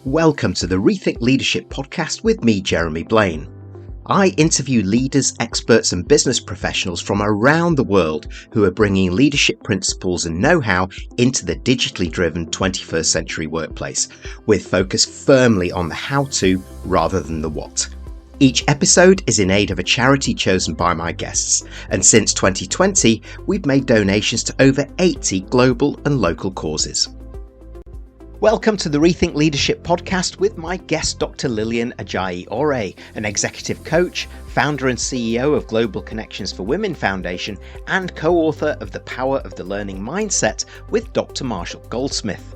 Welcome to the Rethink Leadership podcast with me, Jeremy Blaine. I interview leaders, experts and business professionals from around the world who are bringing leadership principles and know-how into the digitally driven 21st century workplace, with focus firmly on the how-to rather than the what. Each episode is in aid of a charity chosen by my guests, and since 2020, we've made donations to over 80 global and local causes. Welcome to the Rethink Leadership podcast with my guest, Dr. Lilian Ajayi Ore, an executive coach, founder and CEO of Global Connections for Women Foundation, and co-author of The Power of the Learning Mindset with Dr. Marshall Goldsmith.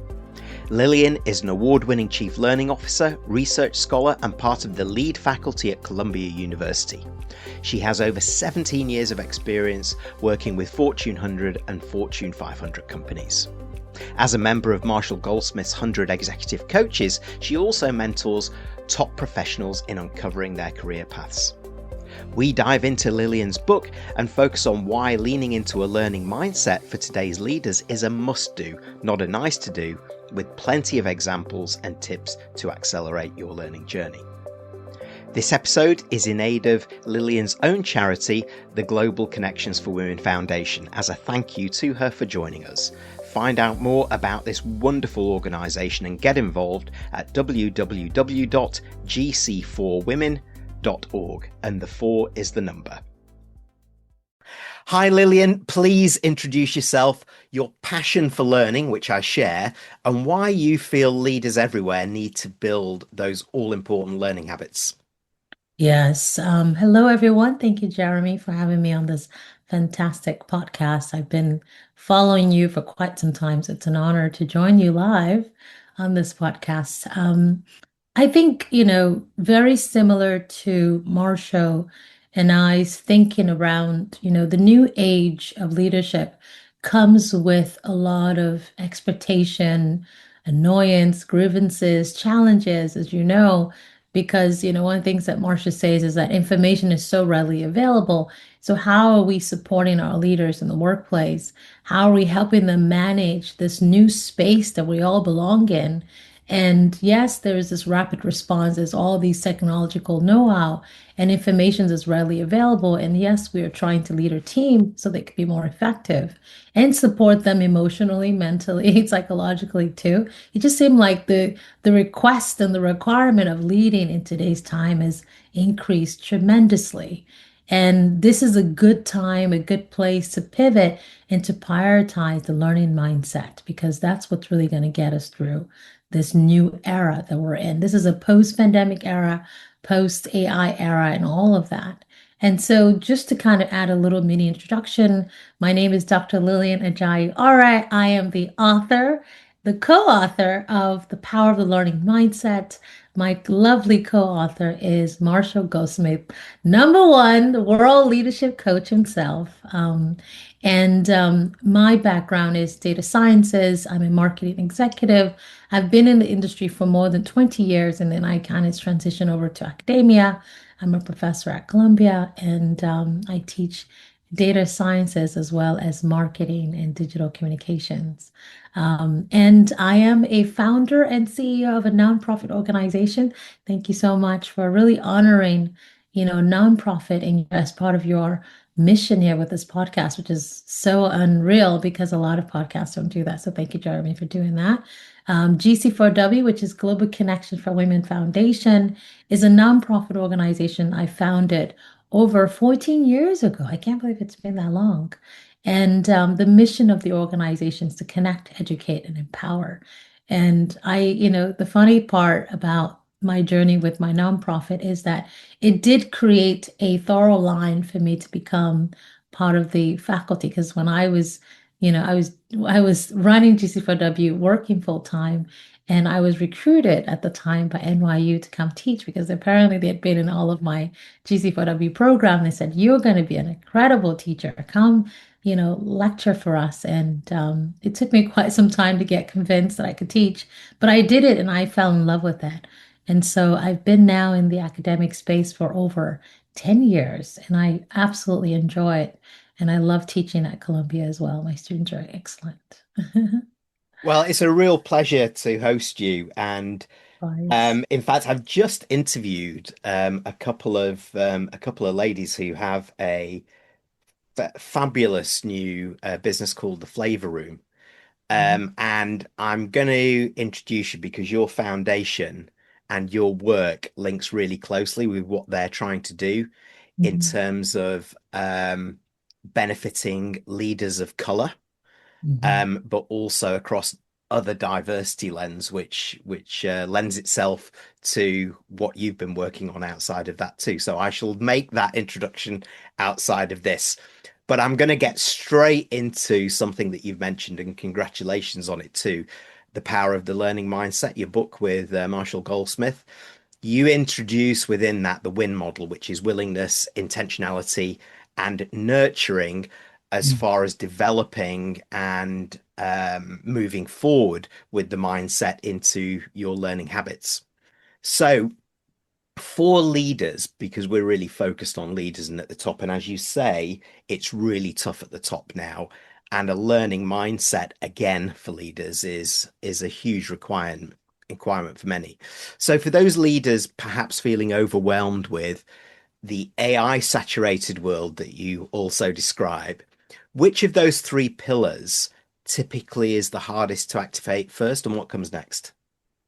Lilian is an award-winning Chief Learning Officer, research scholar, and part of the lead faculty at Columbia University. She has over 17 years of experience working with Fortune 100 and Fortune 500 companies. As a member of Marshall Goldsmith's 100 Executive Coaches, she also mentors top professionals in uncovering their career paths. We dive into Lilian's book and focus on why leaning into a learning mindset for today's leaders is a must-do, not a nice-to-do, with plenty of examples and tips to accelerate your learning journey. This episode is in aid of Lilian's own charity, the Global Connections for Women Foundation, as a thank you to her for joining us. Find out more about this wonderful organisation and get involved at www.gc4women.org, and the 4 is the number. Hi Lilian, please introduce yourself, your passion for learning, which I share, and why you feel leaders everywhere need to build those all-important learning habits. Yes. Hello, everyone. Thank you, Jeremy, for having me on this fantastic podcast. I've been following you for quite some time, so it's an honor to join you live on this podcast. I think, very similar to Marshall and I's thinking around, the new age of leadership comes with a lot of expectation, annoyance, grievances, challenges, as you know. Because, one of the things that Marcia says is that information is so readily available. So how are we supporting our leaders in the workplace? How are we helping them manage this new space that we all belong in? And yes, there is this rapid response. There's all these technological know-how and information is readily available. And yes, we are trying to lead our team so they can be more effective and support them emotionally, mentally, psychologically too. It just seemed like the request and the requirement of leading in today's time has increased tremendously. And this is a good time, a good place to pivot and to prioritize the learning mindset, because that's what's really going to get us through this new era that we're in. This is a post-pandemic era, post-AI era, and all of that. And so just to kind of add a little mini introduction, my name is Dr. Lilian Ajayi Ore. I am the author, the co-author of The Power of the Learning Mindset. My lovely co-author is Marshall Goldsmith, #1 the world leadership coach himself. My background is data sciences. I'm a marketing executive. I've been in the industry for more than 20 years, and then I kind of transitioned over to academia. I'm a professor at Columbia, and I teach data sciences as well as marketing and digital communications. And I am a founder and CEO of a nonprofit organization. Thank you so much for really honoring, nonprofit as part of your mission here with this podcast, which is so unreal because a lot of podcasts don't do that. So thank you, Jeremy, for doing that. GC4W, which is Global Connection for Women Foundation, is a nonprofit organization I founded over 14 years ago. I can't believe it's been that long. And the mission of the organization is to connect, educate, and empower. And the funny part about my journey with my nonprofit is that it did create a thorough line for me to become part of the faculty. Because when I was running GC4W, working full time, and I was recruited at the time by NYU to come teach, because apparently they had been in all of my GC4W program. They said, "You're going to be an incredible teacher. Come, lecture for us." And it took me quite some time to get convinced that I could teach, but I did it and I fell in love with it. And so I've been now in the academic space for over 10 years, and I absolutely enjoy it. And I love teaching at Columbia as well. My students are excellent. Well, it's a real pleasure to host you. And Advice. In fact, I've just interviewed a couple of ladies who have a fabulous new business called the Flavor Room. Mhm. And I'm going to introduce you because your foundation and your work links really closely with what they're trying to do in Mhm. terms of benefiting leaders of color, Mhm. but also across other diversity which lends itself to what you've been working on outside of that too. So I shall make that introduction outside of this. But I'm going to get straight into something that you've mentioned, and congratulations on it too. The Power of the Learning Mindset, your book with Marshall Goldsmith. You introduce within that the WIN model, which is willingness, intentionality, and nurturing as Mhm. far as developing and moving forward with the mindset into your learning habits. So, for leaders, because we're really focused on leaders and at the top, and as you say, it's really tough at the top now. And a learning mindset again for leaders is a huge requirement for many. So for those leaders perhaps feeling overwhelmed with the AI saturated world that you also describe, which of those three pillars typically is the hardest to activate first, and what comes next?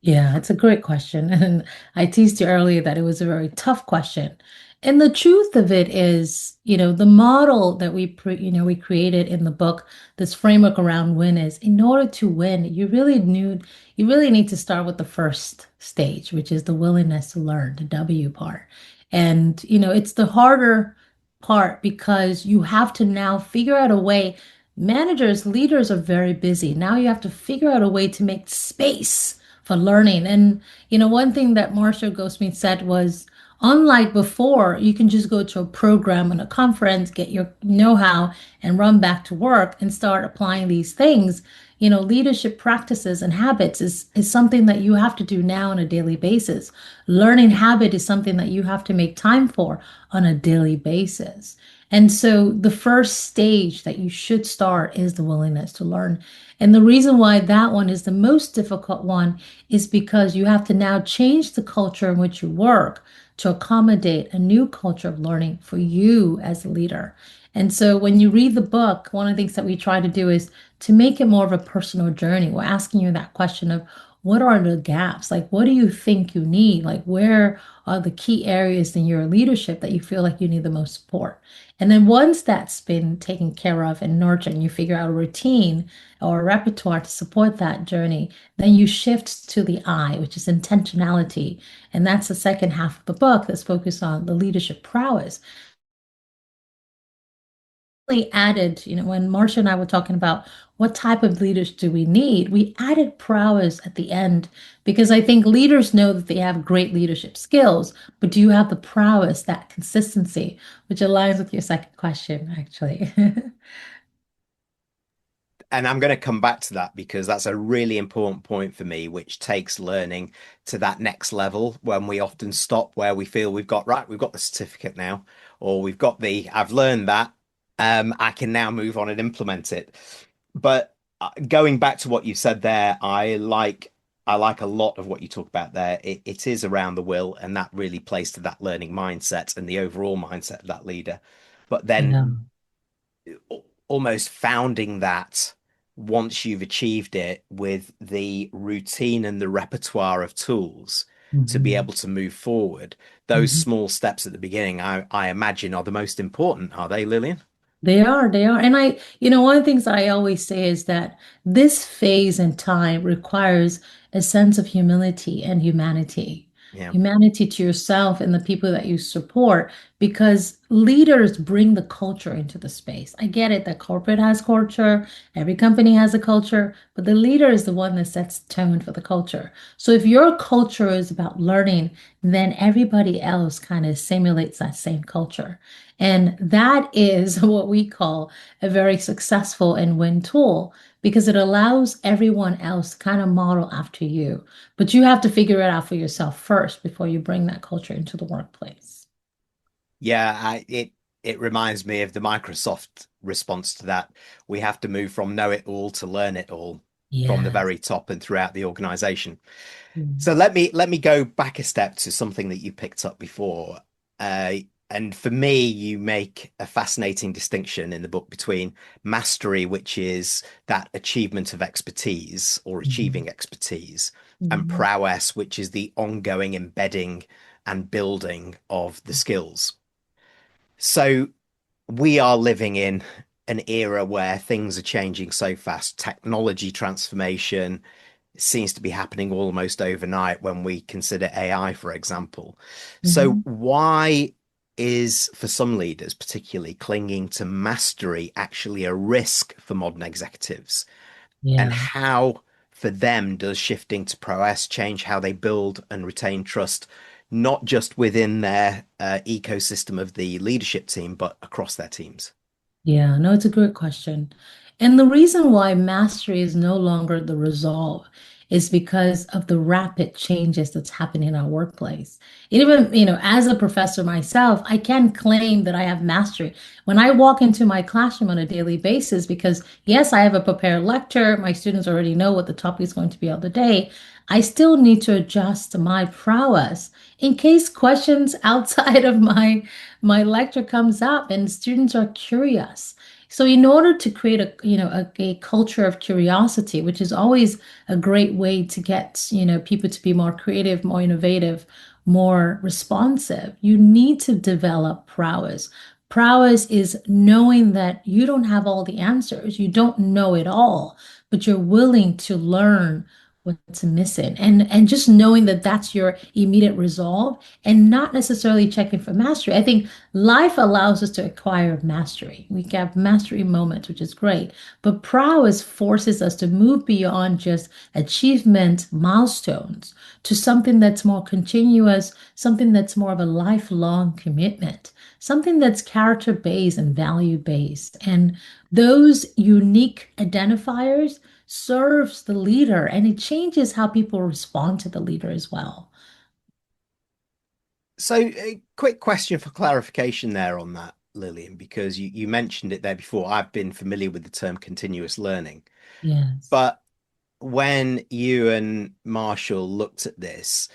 Yeah, it's a great question. And I teased you earlier that it was a very tough question. And the truth of it is, the model that we created in the book, this framework around win is in order to win, you really need to start with the first stage, which is the willingness to learn, the W part. And, it's the harder part because you have to now figure out a way. Managers, leaders are very busy. Now you have to figure out a way to make space for learning. And one thing that Marshall Goldsmith said was, unlike before, you can just go to a program and a conference, get your know-how, and run back to work and start applying these things. Leadership practices and habits is something that you have to do now on a daily basis. Learning habit is something that you have to make time for on a daily basis. And so the first stage that you should start is the willingness to learn. And the reason why that one is the most difficult one is because you have to now change the culture in which you work to accommodate a new culture of learning for you as a leader. And so when you read the book, one of the things that we try to do is to make it more of a personal journey. We're asking you that question of what are the gaps? Like, what do you think you need? Like, where are the key areas in your leadership that you feel like you need the most support? And then once that's been taken care of and nurtured, and you figure out a routine or a repertoire to support that journey, then you shift to the I, which is intentionality. And that's the second half of the book that's focused on the leadership prowess. We added, when Marcia and I were talking about what type of leaders do we need, we added prowess at the end because I think leaders know that they have great leadership skills, but do you have the prowess, that consistency, which aligns with your second question, actually. And I'm going to come back to that because that's a really important point for me, which takes learning to that next level when we often stop where we feel we've got the certificate now, or I've learned that, I can now move on and implement it. But going back to what you said there, I like a lot of what you talk about there. It is around the will, and that really plays to that learning mindset and the overall mindset of that leader. But Yeah. then almost founding that once you've achieved it with the routine and the repertoire of tools to be Mhm. able to move forward. Those Mhm. small steps at the beginning, I imagine, are the most important, are they, Lillian? They are. And one of the things I always say is that this phase in time requires a sense of humility and humanity. Yeah. Humanity to yourself and the people that you support, because leaders bring the culture into the space. I get it that corporate has culture, every company has a culture, but the leader is the one that sets the tone for the culture. So if your culture is about learning, then everybody else kind of simulates that same culture. And that is what we call a very successful and win tool because it allows everyone else to kind of model after you. But you have to figure it out for yourself first before you bring that culture into the workplace. Yeah, it reminds me of the Microsoft response to that. We have to move from know it all to learn it all. from the Yes. very top and throughout the organization. So Yes. let me go back a step to something that you picked up before. Uh, and for me, you make a fascinating distinction in the book between mastery, which is that achievement of expertise or Mhm. achieving expertise, and Mhm. prowess, which is the ongoing embedding and building of the skills. So we are living in an era where things are changing so fast. Technology transformation seems to be happening almost overnight when we consider AI, for example. So, Mhm. why is, for some leaders, particularly clinging to mastery, actually a risk for modern executives? And Yeah. how, for them, does shifting to prowess change how they build and retain trust, not just within their ecosystem of the leadership team, but across their teams? Yeah, no, it's a great question. And the reason why mastery is no longer the resolve is because of the rapid changes that's happening in our workplace. Even, as a professor myself, I can claim that I have mastery. When I walk into my classroom on a daily basis, because yes, I have a prepared lecture, my students already know what the topic is going to be of the day, I still need to adjust my prowess in case questions outside of my lecture comes up and students are curious. So in order to create a culture of curiosity, which is always a great way to get, people to be more creative, more innovative, more responsive, you need to develop prowess. Prowess is knowing that you don't have all the answers, you don't know it all, but you're willing to learn what's missing, and just knowing that that's your immediate resolve and not necessarily checking for mastery. I think life allows us to acquire mastery. We have mastery moments, which is great, but prowess forces us to move beyond just achievement milestones to something that's more continuous, something that's more of a lifelong commitment, something that's character based and value based. And those unique identifiers serves the leader and it changes how people respond to the leader as well. So, a quick question for clarification there on that, Lillian, because you mentioned it there before. I've been familiar with the term continuous learning, Yes. but when you and Marshall looked at this,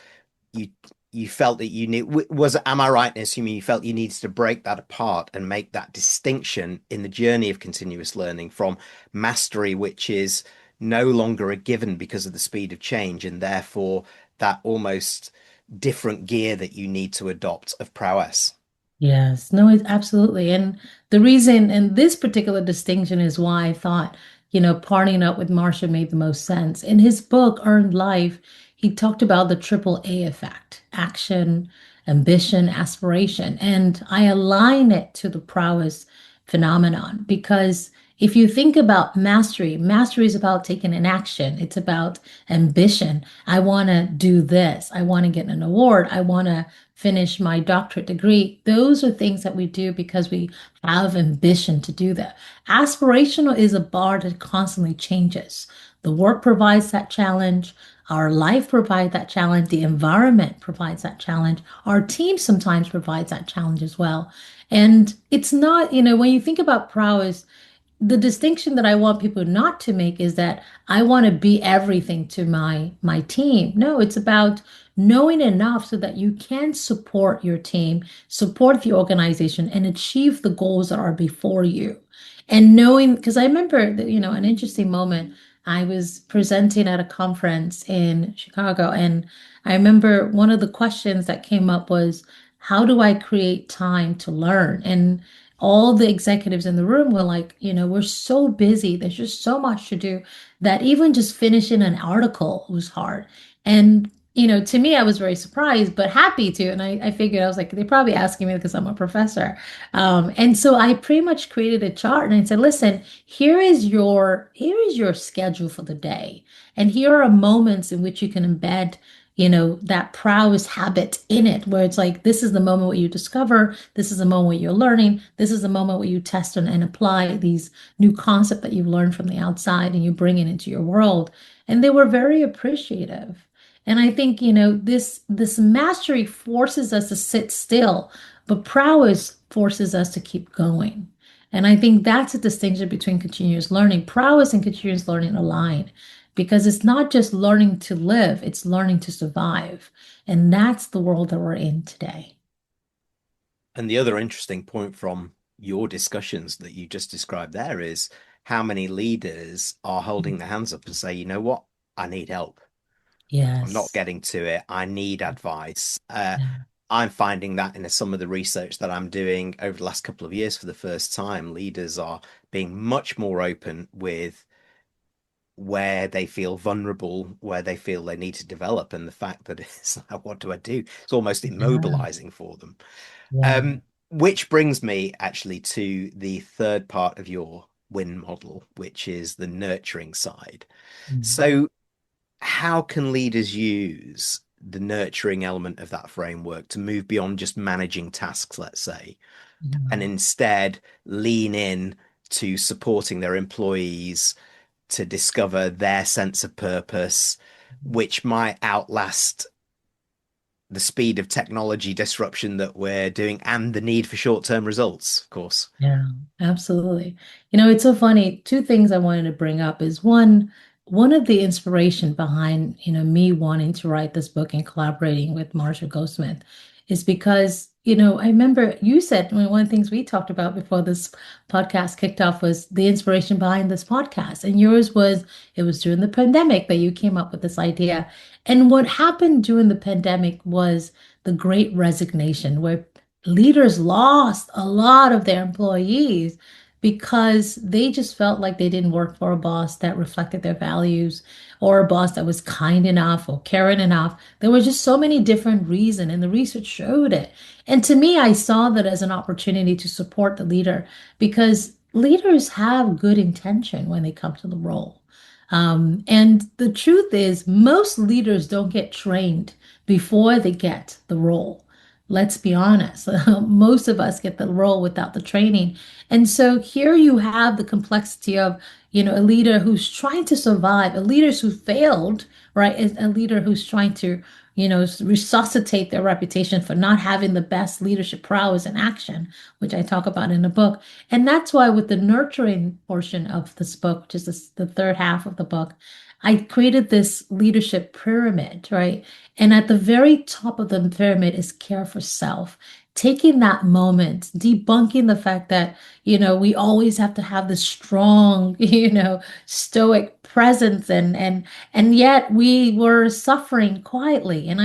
you you felt that you need was am I right in assuming you felt you needed to break that apart and make that distinction in the journey of continuous learning from mastery, which is no longer a given because of the speed of change, and therefore that almost different gear that you need to adopt of prowess? Yes, no, it's absolutely. And the reason, and this particular distinction is why I thought, partnering up with Marshall made the most sense. In his book, Earned Life, he talked about the triple A effect: action, ambition, aspiration. And I align it to the prowess phenomenon because if you think about mastery, mastery is about taking an action. It's about ambition. I want to do this. I want to get an award. I want to finish my doctorate degree. Those are things that we do because we have ambition to do that. Aspirational is a bar that constantly changes. The work provides that challenge. Our life provides that challenge. The environment provides that challenge. Our team sometimes provides that challenge as well. And it's not, when you think about prowess, the distinction that I want people not to make is that I want to be everything to my team. No, it's about knowing enough so that you can support your team, support the organization, and achieve the goals that are before you. And knowing, because I remember that, an interesting moment. I was presenting at a conference in Chicago, and I remember one of the questions that came up was, how do I create time to learn? And all the executives in the room were like, we're so busy. There's just so much to do that even just finishing an article was hard. And, to me, I was very surprised, but happy to. And I figured, I was like, they're probably asking me because I'm a professor. And so I pretty much created a chart and I said, listen, here is your schedule for the day. And here are moments in which you can embed that prowess habit in it, where it's like, this is the moment where you discover, this is the moment where you're learning, this is the moment where you test and apply these new concepts that you've learned from the outside and you bring it into your world. And they were very appreciative. And I think, this mastery forces us to sit still, but prowess forces us to keep going. And I think that's a distinction between continuous learning. Prowess and continuous learning align. because it's not just learning to live, it's learning to survive. And that's the world that we're in today. And the other interesting point from your discussions that you just described there is how many leaders are holding their hands up and say, you know what, I need help. I'm not Yes. getting to it. I need advice. Yeah. I'm finding that in some of the research that I'm doing over the last couple of years for the first time, leaders are being much more open with where they feel vulnerable, where they feel they need to develop, and the fact that it's like, what do I do? It's almost Yeah. immobilizing for them. Yeah. Um, which brings me actually to the third part of your win model, which is the nurturing side. Mm. So, how can leaders use the nurturing element of that framework to move beyond just managing tasks, let's say, and Yeah. instead lean in to supporting their employees to discover their sense of purpose, which might outlast the speed of technology disruption that we're doing and the need for short-term results, of course. Yeah, absolutely. It's so funny. Two things I wanted to bring up is one of the inspiration behind, me wanting to write this book and collaborating with Marshall Goldsmith is because, I remember you said one of the things we talked about before this podcast kicked off was the inspiration behind this podcast. And yours was it was during the pandemic that you came up with this idea. And what happened during the pandemic was the great resignation, where leaders lost a lot of their employees because they just felt like they didn't work for a boss that reflected their values or a boss that was kind enough or caring enough. There were just so many different reasons, and the research showed it. And to me, I saw that as an opportunity to support the leader because leaders have good intention when they come to the role. And the truth is, most leaders don't get trained before they get the role. Let's be honest. Most of us get the role without the training. And so here you have the complexity of, a leader who's trying to survive, a leader who failed, right? Is a leader who's trying to, resuscitate their reputation for not having the best leadership prowess in action, which I talk about in the book. And that's why with the nurturing portion of this book, which is the third half of the book, I created this leadership pyramid, right? And at the very top of the pyramid is care for self. Taking that moment, debunking the fact that, we always have to have this strong, stoic presence and yet we were suffering quietly. And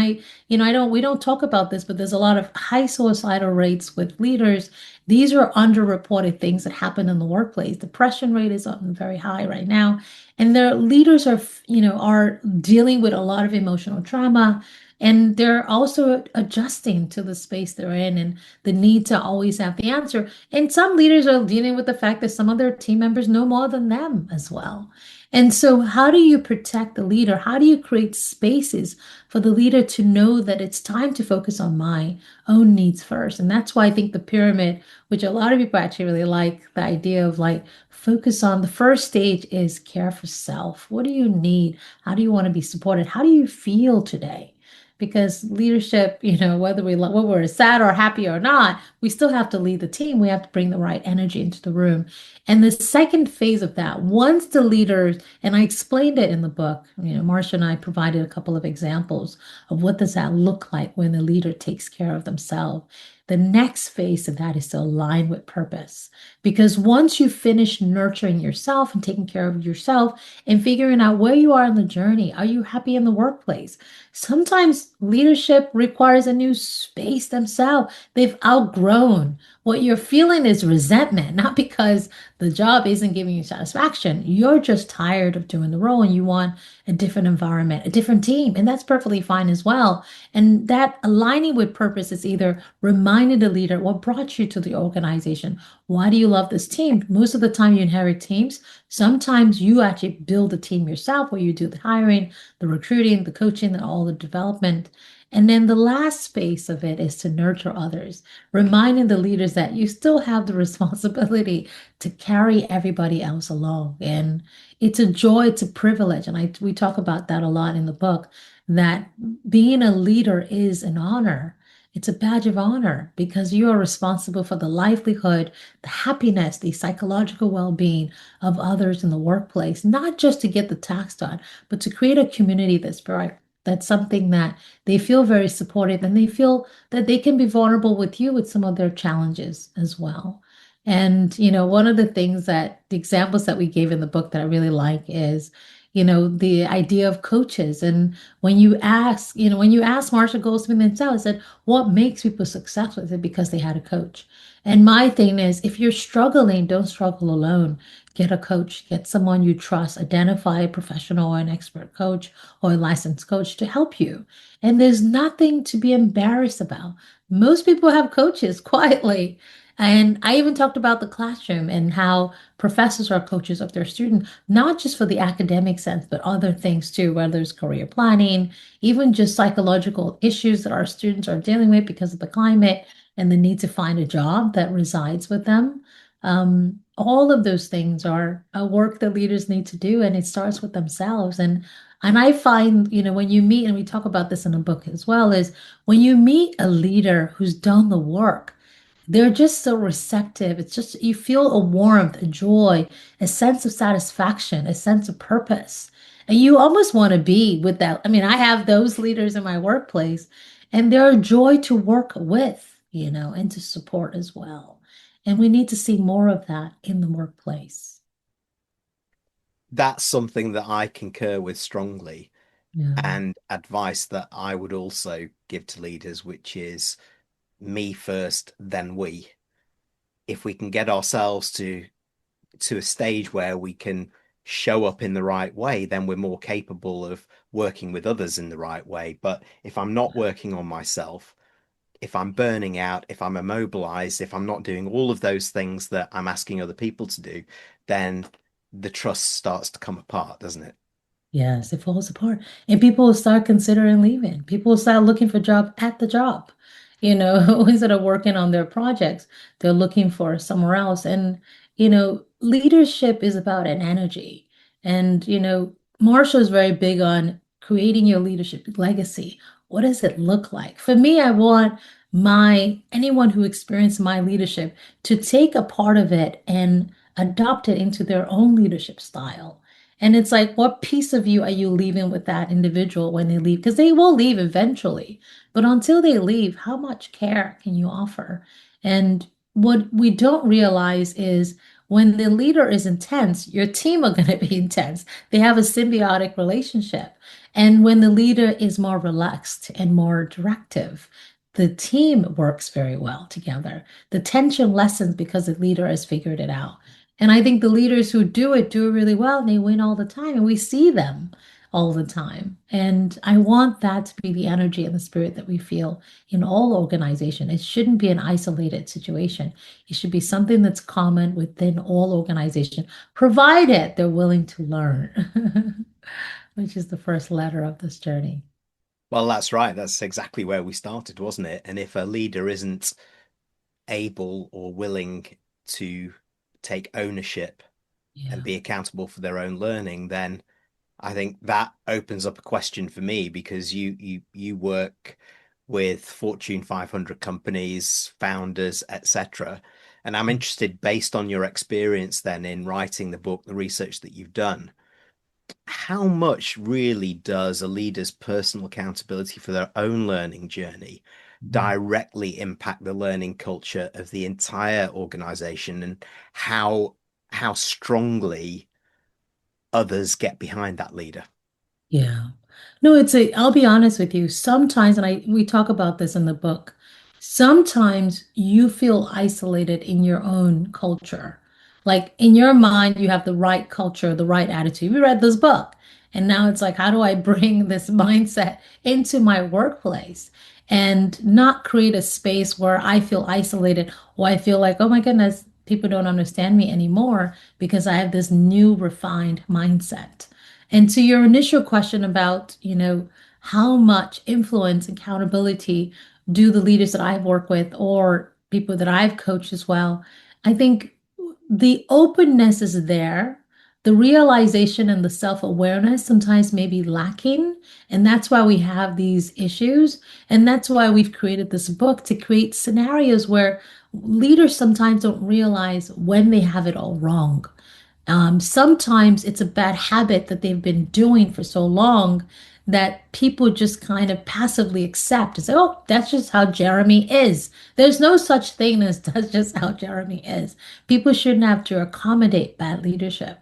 we don't talk about this, but there's a lot of high suicidal rates with leaders. These are underreported things that happen in the workplace. Depression rate is up and very high right now. And their leaders are dealing with a lot of emotional trauma. And they're also adjusting to the space they're in and the need to always have the answer. And some leaders are dealing with the fact that some of their team members know more than them as well. And so, how do you protect the leader? How do you create spaces for the leader to know that it's time to focus on my own needs first? And that's why I think the pyramid, which a lot of people actually really like, the idea of like focus on the first stage is care for self. What do you need? How do you want to be supported? How do you feel today? Because leadership, whether we're sad or happy or not, we still have to lead the team. We have to bring the right energy into the room. And the second phase of that, once the leaders, and I explained it in the book, Marcia and I provided a couple of examples of what does that look like when the leader takes care of themselves. The next phase of that is to align with purpose. Because once you finish nurturing yourself and taking care of yourself and figuring out where you are in the journey, are you happy in the workplace? Sometimes leadership requires a new space themselves. They've outgrown. What you're feeling is resentment, not because the job isn't giving you satisfaction. You're just tired of doing the role and you want a different environment, a different team. And that's perfectly fine as well. And that aligning with purpose is either reminding the leader what brought you to the organization. Why do you love this team? Most of the time you inherit teams. Sometimes you actually build a team yourself where you do the hiring, the recruiting, the coaching, and all the development. And then the last space of it is to nurture others, reminding the leaders that you still have the responsibility to carry everybody else along. And it's a joy, it's a privilege. And we talk about that a lot in the book, that being a leader is an honor. It's a badge of honor because you are responsible for the livelihood, the happiness, the psychological well-being of others in the workplace, not just to get the task done, but to create a community that's very, that's something that they feel very supported and they feel that they can be vulnerable with you with some of their challenges as well. And, one of the things that the examples that we gave in the book that I really like is, the idea of coaches. And when you ask Marshall Goldsmith himself, I said, what makes people successful? Is it because they had a coach? And my thing is, if you're struggling, don't struggle alone. Get a coach, get someone you trust, identify a professional or an expert coach or a licensed coach to help you. And there's nothing to be embarrassed about. Most people have coaches quietly. And I even talked about the classroom and how professors are coaches of their students, not just for the academic sense, but other things too, whether it's career planning, even just psychological issues that our students are dealing with because of the climate and the need to find a job that resides with them. All of those things are a work that leaders need to do, and it starts with themselves. And I find, when you meet, and we talk about this in a book as well, is when you meet a leader who's done the work, they're just so receptive. It's just, you feel a warmth, a joy, a sense of satisfaction, a sense of purpose. And you almost want to be with that. I mean, I have those leaders in my workplace, and they're a joy to work with, and to support as well. And we need to see more of that in the workplace. That's something that I concur with strongly, Yeah. and advice that I would also give to leaders, which is me first, then we. If we can get ourselves to a stage where we can show up in the right way, then we're more capable of working with others in the right way. But if I'm not working on myself, if I'm burning out, if I'm immobilized, if I'm not doing all of those things that I'm asking other people to do, then the trust starts to come apart, doesn't it? Yes, it falls apart. And people will start considering leaving. People will start looking for job at the job. Instead of working on their projects, they're looking for somewhere else. And, leadership is about an energy. And, Marshall is very big on creating your leadership legacy. What does it look like? For me, I want anyone who experienced my leadership to take a part of it and adopt it into their own leadership style. And it's like, what piece of you are you leaving with that individual when they leave? Because they will leave eventually. But until they leave, how much care can you offer? And what we don't realize is when the leader is intense, your team are going to be intense. They have a symbiotic relationship. And when the leader is more relaxed and more directive, the team works very well together. The tension lessens because the leader has figured it out. And I think the leaders who do it really well, and they win all the time, and we see them all the time. And I want that to be the energy and the spirit that we feel in all organization. It shouldn't be an isolated situation. It should be something that's common within all organization, provided they're willing to learn, which is the first letter of this journey. Well, that's right. That's exactly where we started, wasn't it? And if a leader isn't able or willing to take ownership and Yeah. be accountable for their own learning, then I think that opens up a question for me, because you work with Fortune 500 companies, founders, etc. And I'm interested, based on your experience then in writing the book, the research that you've done, how much really does a leader's personal accountability for their own learning journey Mhm. directly impact the learning culture of the entire organization, and how strongly others get behind that leader? Yeah. No, I'll be honest with you. Sometimes, and we talk about this in the book, sometimes you feel isolated in your own culture. Like in your mind, you have the right culture, the right attitude. We read this book, and now it's like, how do I bring this mindset into my workplace and not create a space where I feel isolated or I feel like, oh my goodness, people don't understand me anymore because I have this new refined mindset. And to your initial question about, how much influence, accountability do the leaders that I've worked with or people that I've coached as well, I think the openness is there, the realization and the self-awareness sometimes may be lacking. And that's why we have these issues. And that's why we've created this book to create scenarios where leaders sometimes don't realize when they have it all wrong. Sometimes it's a bad habit that they've been doing for so long that people just kind of passively accept and say, oh, that's just how Jeremy is. There's no such thing as that's just how Jeremy is. People shouldn't have to accommodate bad leadership.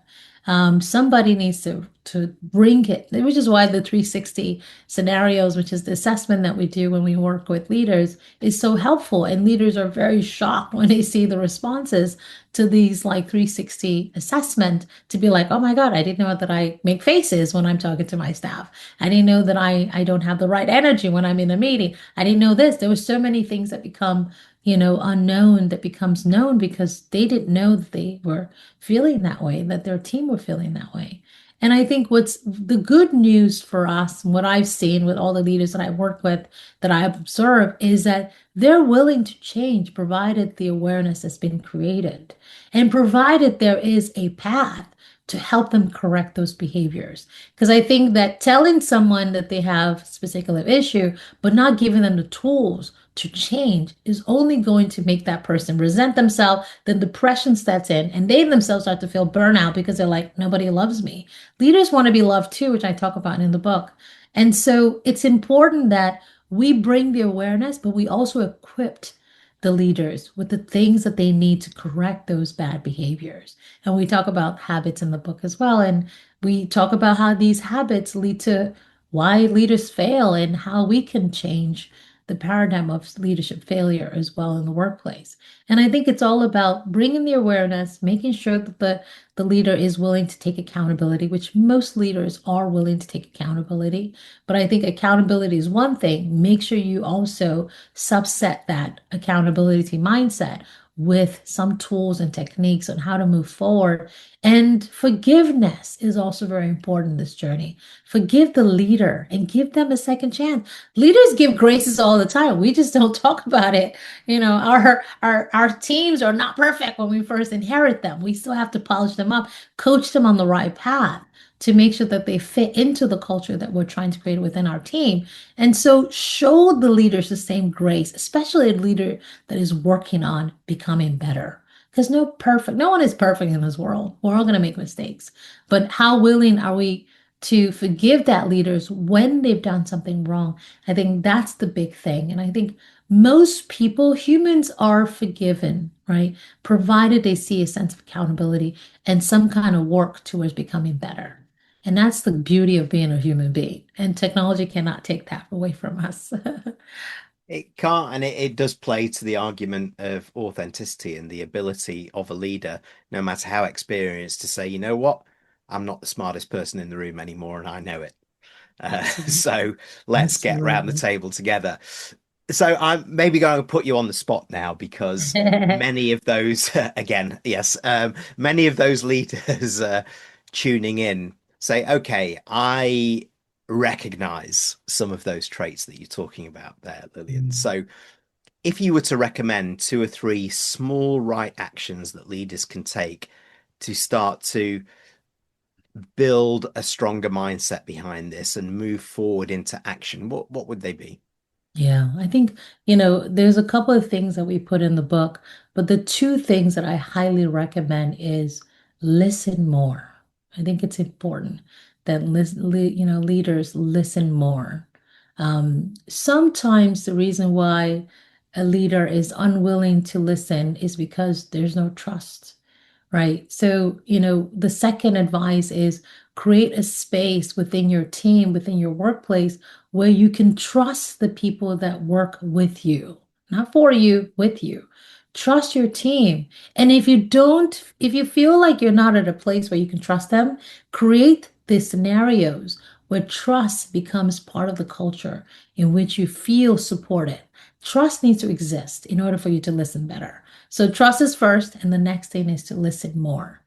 Somebody needs to bring it, which is why the 360 scenarios, which is the assessment that we do when we work with leaders, is so helpful. And leaders are very shocked when they see the responses to these like 360 assessment to be like, oh my God, I didn't know that I make faces when I'm talking to my staff. I didn't know that I don't have the right energy when I'm in a meeting. I didn't know this. There were so many things that become, unknown that becomes known because they didn't know that they were feeling that way, that their team were feeling that way. And I think what's the good news for us, and what I've seen with all the leaders that I work with, that I observe, is that they're willing to change provided the awareness has been created and provided there is a path to help them correct those behaviors. Because I think that telling someone that they have a particular issue, but not giving them the tools to change is only going to make that person resent themselves, then depression sets in, and they themselves start to feel burnout because they're like, nobody loves me. Leaders want to be loved too, which I talk about in the book. And so it's important that we bring the awareness, but we also equipped the leaders with the things that they need to correct those bad behaviors. And we talk about habits in the book as well. And we talk about how these habits lead to why leaders fail and how we can change the paradigm of leadership failure as well in the workplace. And I think it's all about bringing the awareness, making sure that the leader is willing to take accountability, which most leaders are willing to take accountability. But I think accountability is one thing. Make sure you also subset that accountability mindset with some tools and techniques on how to move forward. And forgiveness is also very important in this journey. Forgive the leader and give them a second chance. Leaders give graces all the time. We just don't talk about it. Our teams are not perfect when we first inherit them. We still have to polish them up, coach them on the right path to make sure that they fit into the culture that we're trying to create within our team. And so show the leaders the same grace, especially a leader that is working on becoming better. Because no one is perfect in this world. We're all going to make mistakes. But how willing are we to forgive that leaders when they've done something wrong? I think that's the big thing. And I think most people, humans, are forgiven, right? Provided they see a sense of accountability and some kind of work towards becoming better. And that's the beauty of being a human being. And technology cannot take that away from us. It can't, and it does play to the argument of authenticity and the ability of a leader, no matter how experienced, to say, you know what, I'm not the smartest person in the room anymore, and I know it. So let's get around the table together. So I'm maybe going to put you on the spot now because many of those, again, yes, many of those leaders tuning in say, okay, I recognize some of those traits that you're talking about there, Lilian. So if you were to recommend 2 or 3 small right actions that leaders can take to start to build a stronger mindset behind this and move forward into action, what would they be? Yeah, I think, there's a couple of things that we put in the book, but the 2 things that I highly recommend is listen more. I think it's important that leaders listen more. Sometimes the reason why a leader is unwilling to listen is because there's no trust. Right. So, the second advice is create a space within your team, within your workplace, where you can trust the people that work with you, not for you, with you. Trust your team. And if you feel like you're not at a place where you can trust them, create the scenarios where trust becomes part of the culture in which you feel supported. Trust needs to exist in order for you to listen better. So trust is first, and the next thing is to listen more.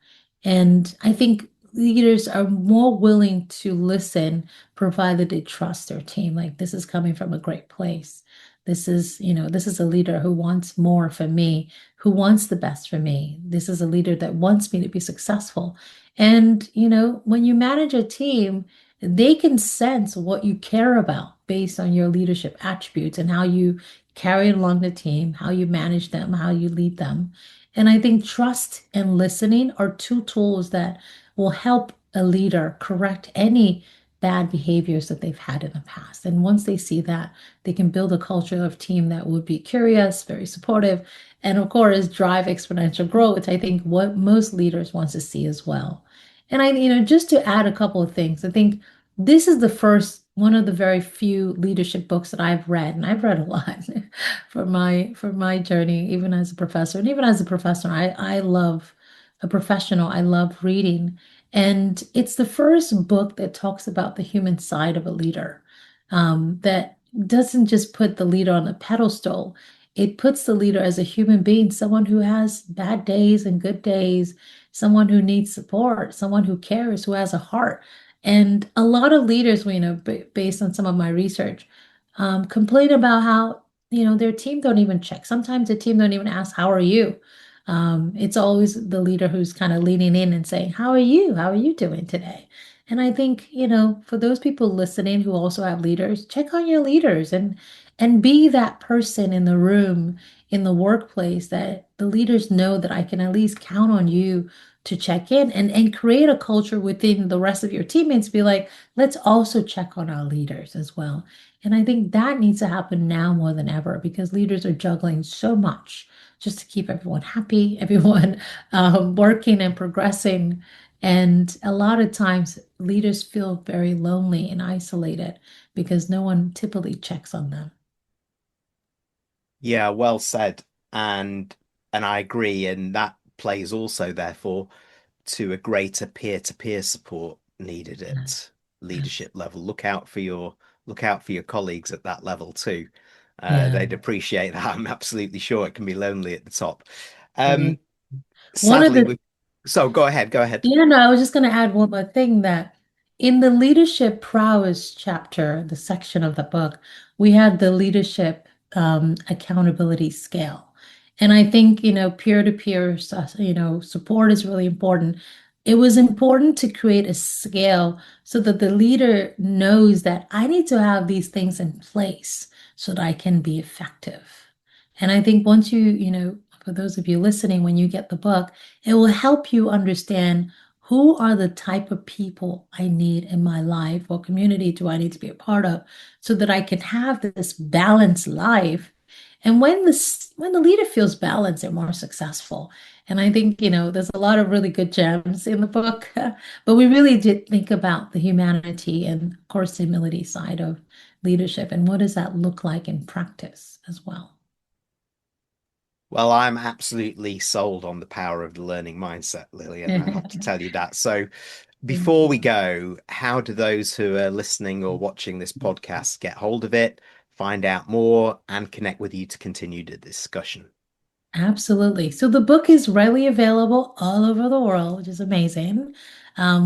And I think leaders are more willing to listen provided they trust their team. Like this is coming from a great place. This is, this is a leader who wants more for me, who wants the best for me. This is a leader that wants me to be successful. And, when you manage a team, they can sense what you care about based on your leadership attributes and how you carry along the team, how you manage them, how you lead them. And I think trust and listening are two tools that will help a leader correct any bad behaviors that they've had in the past. And once they see that, they can build a culture of team that would be curious, very supportive, and of course, drive exponential growth, which I think what most leaders want to see as well. And just to add a couple of things, I think this is one of the very few leadership books that I've read, and I've read a lot for my journey, even as a professor. And even as a professor, I love a professional. I love reading. And it's the first book that talks about the human side of a leader, that doesn't just put the leader on a pedestal. It puts the leader as a human being, someone who has bad days and good days, someone who needs support, someone who cares, who has a heart. And a lot of leaders, based on some of my research, complain about how, their team don't even check. Sometimes the team don't even ask, how are you? It's always the leader who's kind of leaning in and saying, how are you? How are you doing today? And I think, for those people listening who also have leaders, check on your leaders and be that person in the room, in the workplace, that the leaders know that I can at least count on you to check in and create a culture within the rest of your teammates. Be like, let's also check on our leaders as well. And I think that needs to happen now more than ever, because leaders are juggling so much just to keep everyone happy, everyone working and progressing. And a lot of times leaders feel very lonely and isolated because no one typically checks on them. Yeah, well said. And I agree. And that plays also, therefore, to a greater peer-to-peer support needed at leadership level. Look out for your colleagues at that level too. They'd appreciate that. I'm absolutely sure it can be lonely at the top. One of Sadly, the so go ahead. Yeah, no, I was just going to add one more thing, that in the leadership prowess chapter, the section of the book, we had the leadership accountability scale. And I think, peer-to-peer, support is really important. It was important to create a scale so that the leader knows that I need to have these things in place so that I can be effective. And I think once for those of you listening, when you get the book, it will help you understand who are the type of people I need in my life, what community do I need to be a part of, so that I can have this balanced life. And when the leader feels balanced, they're more successful. And I think, there's a lot of really good gems in the book, but we really did think about the humanity and, of course, the humility side of leadership, and what does that look like in practice as well. Well, I'm absolutely sold on the power of the learning mindset, Lilian. I have to tell you that. So before we go, how do those who are listening or watching this podcast get hold of it, find out more, and connect with you to continue the discussion? Absolutely. So the book is readily available all over the world, which is amazing.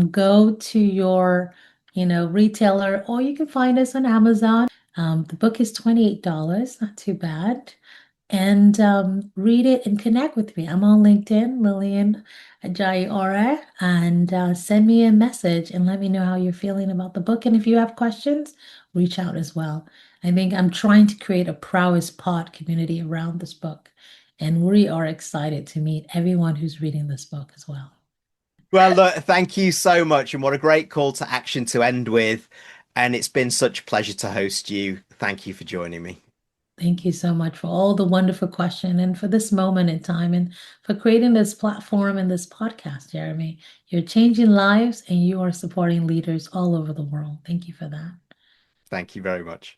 Go to your, retailer, or you can find us on Amazon. The book is $28, not too bad. And read it and connect with me. I'm on LinkedIn, Lilian Ajayi Ore, and send me a message and let me know how you're feeling about the book. And if you have questions, reach out as well. I think I'm trying to create a prowess pod community around this book, and we are excited to meet everyone who's reading this book as well. Well, look, thank you so much, and what a great call to action to end with. And it's been such a pleasure to host you. Thank you for joining me. Thank you so much for all the wonderful questions and for this moment in time and for creating this platform and this podcast, Jeremy. You're changing lives and you are supporting leaders all over the world. Thank you for that. Thank you very much.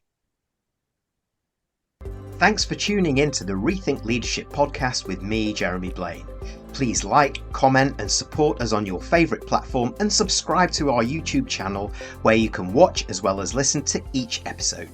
Thanks for tuning in to the Rethink Leadership podcast with me, Jeremy Blaine. Please like, comment, and support us on your favourite platform, and subscribe to our YouTube channel where you can watch as well as listen to each episode.